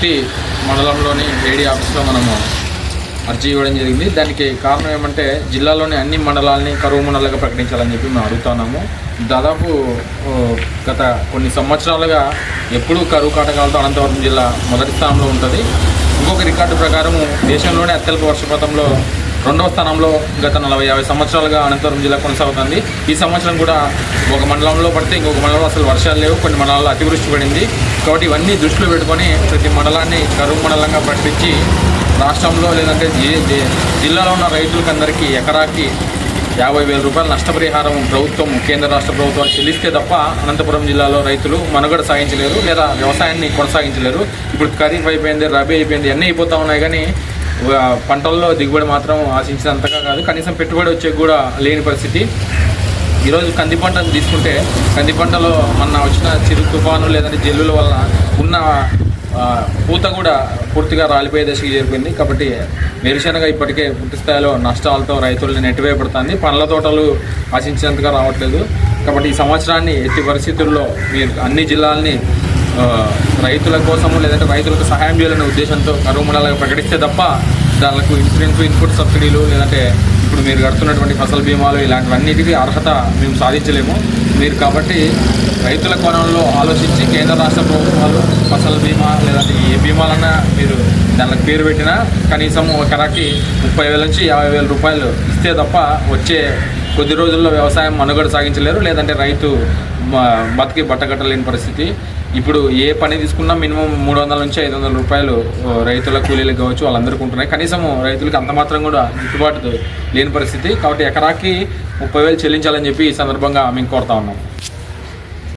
దుర్తి మండలంలోని ఏడీ ఆఫీస్లో మనము అర్జీ ఇవ్వడం జరిగింది. దానికి కారణం ఏమంటే జిల్లాలోని అన్ని మండలాలని కరువు మండలాలుగా ప్రకటించాలని చెప్పి మేము అడుగుతున్నాము. దాదాపు గత కొన్ని సంవత్సరాలుగా ఎప్పుడూ కరువు కాటకాలతో అనంతపురం జిల్లా మొదటి స్థానంలో ఉంటుంది. ఇంకొక రికార్డు ప్రకారం దేశంలోనే అత్యల్ప వర్షపాతంలో 2వ స్థానంలో గత 40-50 సంవత్సరాలుగా అనంతపురం జిల్లా కొనసాగుతుంది. ఈ సంవత్సరం కూడా ఒక మండలంలో పడితే ఇంకొక మండలంలో అసలు వర్షాలు లేవు, కొన్ని మండలాల్లో అతివృష్టి పడింది. కాబట్టి ఇవన్నీ దృష్టిలో పెట్టుకొని ప్రతి మండలాన్ని కరువు మండలంగా ప్రకటించి రాష్ట్రంలో లేదంటే జిల్లాలో ఉన్న రైతులకు అందరికీ ఎకరాకి 50,000 రూపాయల నష్టపరిహారం ప్రభుత్వం కేంద్ర రాష్ట్ర ప్రభుత్వాలు చెల్లిస్తే తప్ప అనంతపురం జిల్లాలో రైతులు మనుగడ సాగించలేరు లేదా వ్యవసాయాన్ని కొనసాగించలేరు. ఇప్పుడు ఖరీఫ్ అయిపోయింది, రబీ అయిపోయింది, అన్నీ అయిపోతూ ఉన్నాయి. కానీ పంటల్లో దిగుబడి మాత్రం ఆశించినంతగా కాదు, కనీసం పెట్టుబడి వచ్చే కూడా లేని పరిస్థితి. ఈరోజు కంది పంటను తీసుకుంటే కంది పంటలో మొన్న వచ్చిన చిరు తుఫాను లేదంటే జల్లుల వలన ఉన్న పూత కూడా పూర్తిగా రాలిపోయే దశకి చేరిపోయింది. కాబట్టి వేరుశనగ ఇప్పటికే పూర్తి స్థాయిలో నష్టాలతో రైతులను నెట్టివేయబడుతుంది. పండ్ల తోటలు ఆశించినంతగా రావట్లేదు. కాబట్టి ఈ సంవత్సరాన్ని ఎట్టి పరిస్థితుల్లో మీరు అన్ని జిల్లాలని రైతుల కోసము లేదంటే రైతులకు సహాయం చేయాలనే ఉద్దేశంతో కరువు మండలాలుగా ప్రకటిస్తే తప్ప దానికి ఇన్సూరెన్స్, ఇన్పుట్ సబ్సిడీలు లేదంటే ఇప్పుడు మీరు కడుతున్నటువంటి ఫసల్ బీమాలు ఇలాంటివన్నిటికీ అర్హత మేము సాధించలేము. మీరు కాబట్టి రైతుల కోణంలో ఆలోచించి కేంద్ర రాష్ట్ర ప్రభుత్వాలు ఫసల్ బీమా లేదంటే ఏ బీమాలన్నా మీరు దానికి పేరు పెట్టినా కనీసం ఎకరాకి 30,000 నుంచి 50,000 రూపాయలు ఇస్తే తప్ప వచ్చే కొద్ది రోజుల్లో వ్యవసాయం మనుగడ సాగించలేరు, లేదంటే రైతు బతికి బట్టగట్టలేని పరిస్థితి. ఇప్పుడు ఏ పని తీసుకున్నా మినిమం 300 నుంచి 500 రూపాయలు రైతుల కూలీలకు కావచ్చు వాళ్ళందరికీ ఉంటున్నాయి. కనీసం రైతులకు అంత మాత్రం కూడా గిట్టుబాటు లేని పరిస్థితి. కాబట్టి ఎకరాకి 30,000 చెల్లించాలని చెప్పి ఈ సందర్భంగా మేము కోరుతా ఉన్నాం.